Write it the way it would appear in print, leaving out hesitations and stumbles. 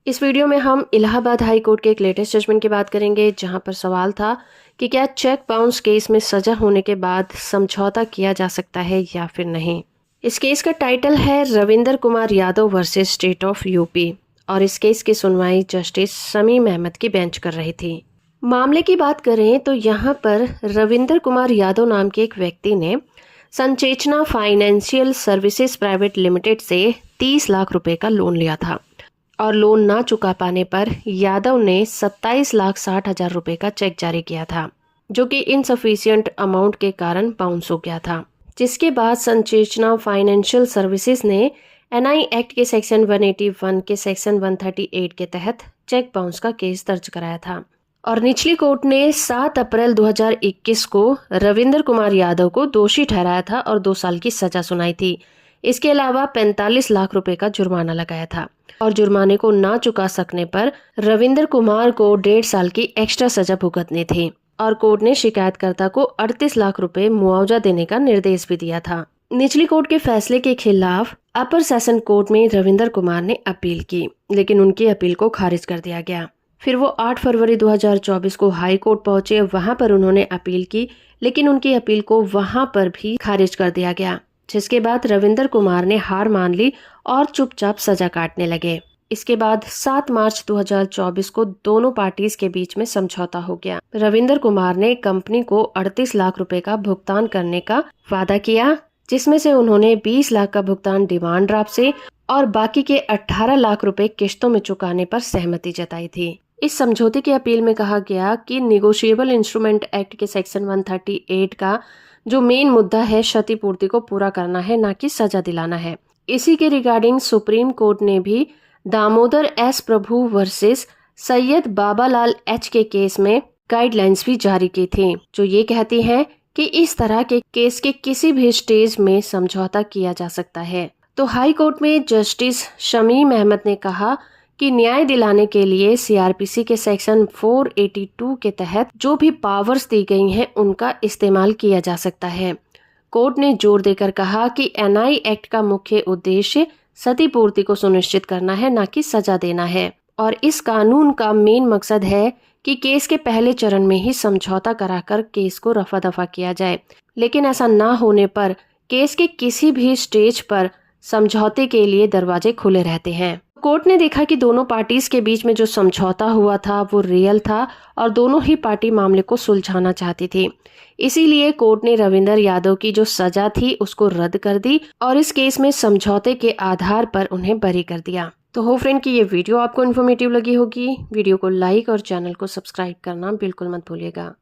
इस वीडियो में हम इलाहाबाद हाई कोर्ट के एक लेटेस्ट जजमेंट की बात करेंगे, जहां पर सवाल था कि क्या चेक बाउंस केस में सजा होने के बाद समझौता किया जा सकता है या फिर नहीं। इस केस का टाइटल है Ravinder Kumar Yadav versus state of UP और इस केस की सुनवाई जस्टिस शमीम अहमद की बेंच कर रही थी। मामले की बात करें तो यहाँ पर रविंदर कुमार यादव नाम के एक व्यक्ति ने संचेतना फाइनेंशियल सर्विसेज प्राइवेट लिमिटेड से 30 लाख रुपए का लोन लिया था और लोन ना चुका पाने पर यादव ने 27,60,000 रुपए का चेक जारी किया था, जो कि इनसफिशिएंट अमाउंट के कारण बाउंस हो गया था। जिसके बाद संचेतना फाइनेंशियल सर्विसेज ने एनआई एक्ट के सेक्शन 181 के सेक्शन 138 के तहत चेक बाउंस का केस दर्ज कराया था और निचली कोर्ट ने 7 अप्रैल 2021 को रविंदर कुमार यादव को दोषी ठहराया था और 2 साल की सजा सुनाई थी। इसके अलावा 45 लाख रुपए का जुर्माना लगाया था और जुर्माने को ना चुका सकने पर रविंदर कुमार को 1.5 साल की एक्स्ट्रा सजा भुगतनी थी और कोर्ट ने शिकायतकर्ता को 38 लाख रुपए मुआवजा देने का निर्देश भी दिया था। निचली कोर्ट के फैसले के खिलाफ अपर सेशन कोर्ट में रविंदर कुमार ने अपील की, लेकिन उनकी अपील को खारिज कर दिया गया। फिर वो 8 फरवरी 2024 को हाई कोर्ट पहुंचे। वहां पर उन्होंने अपील की, लेकिन उनकी अपील को वहां पर भी खारिज कर दिया गया, जिसके बाद रविंदर कुमार ने हार मान ली और चुपचाप सजा काटने लगे। इसके बाद 7 मार्च 2024 को दोनों पार्टीज के बीच में समझौता हो गया। रविंदर कुमार ने कंपनी को 38 लाख रुपए का भुगतान करने का वादा किया, जिसमें से उन्होंने 20 लाख का भुगतान डिमांड ड्राफ्ट से और बाकी के 18 लाख रुपए किश्तों में चुकाने पर सहमति जताई थी। इस समझौते की अपील में कहा गया कि निगोशिएबल इंस्ट्रूमेंट एक्ट के सेक्शन 138 का जो मेन मुद्दा है क्षतिपूर्ति को पूरा करना है, ना कि सजा दिलाना है। इसी के रिगार्डिंग सुप्रीम कोर्ट ने भी दामोदर एस प्रभु वर्सेस सैयद बाबालाल एच के केस में गाइडलाइंस भी जारी की थी, जो ये कहती हैं कि इस तरह के केस के किसी भी स्टेज में समझौता किया जा सकता है। तो हाई कोर्ट में जस्टिस शमीम अहमद ने कहा कि न्याय दिलाने के लिए सीआरपीसी के सेक्शन 482 के तहत जो भी पावर्स दी गई हैं उनका इस्तेमाल किया जा सकता है। कोर्ट ने जोर देकर कहा कि एनआई एक्ट का मुख्य उद्देश्य क्षतिपूर्ति को सुनिश्चित करना है, ना कि सजा देना है, और इस कानून का मेन मकसद है कि केस के पहले चरण में ही समझौता कराकर केस को रफा दफा किया जाए। लेकिन ऐसा ना होने पर केस के किसी भी स्टेज पर समझौते के लिए दरवाजे खुले रहते हैं। कोर्ट ने देखा कि दोनों पार्टीज के बीच में जो समझौता हुआ था वो रियल था और दोनों ही पार्टी मामले को सुलझाना चाहती थी। इसीलिए कोर्ट ने रविंदर यादव की जो सजा थी उसको रद्द कर दी और इस केस में समझौते के आधार पर उन्हें बरी कर दिया। तो हो फ्रेंड कि ये वीडियो आपको इन्फॉर्मेटिव लगी होगी। वीडियो को लाइक और चैनल को सब्सक्राइब करना बिल्कुल मत भूलिएगा।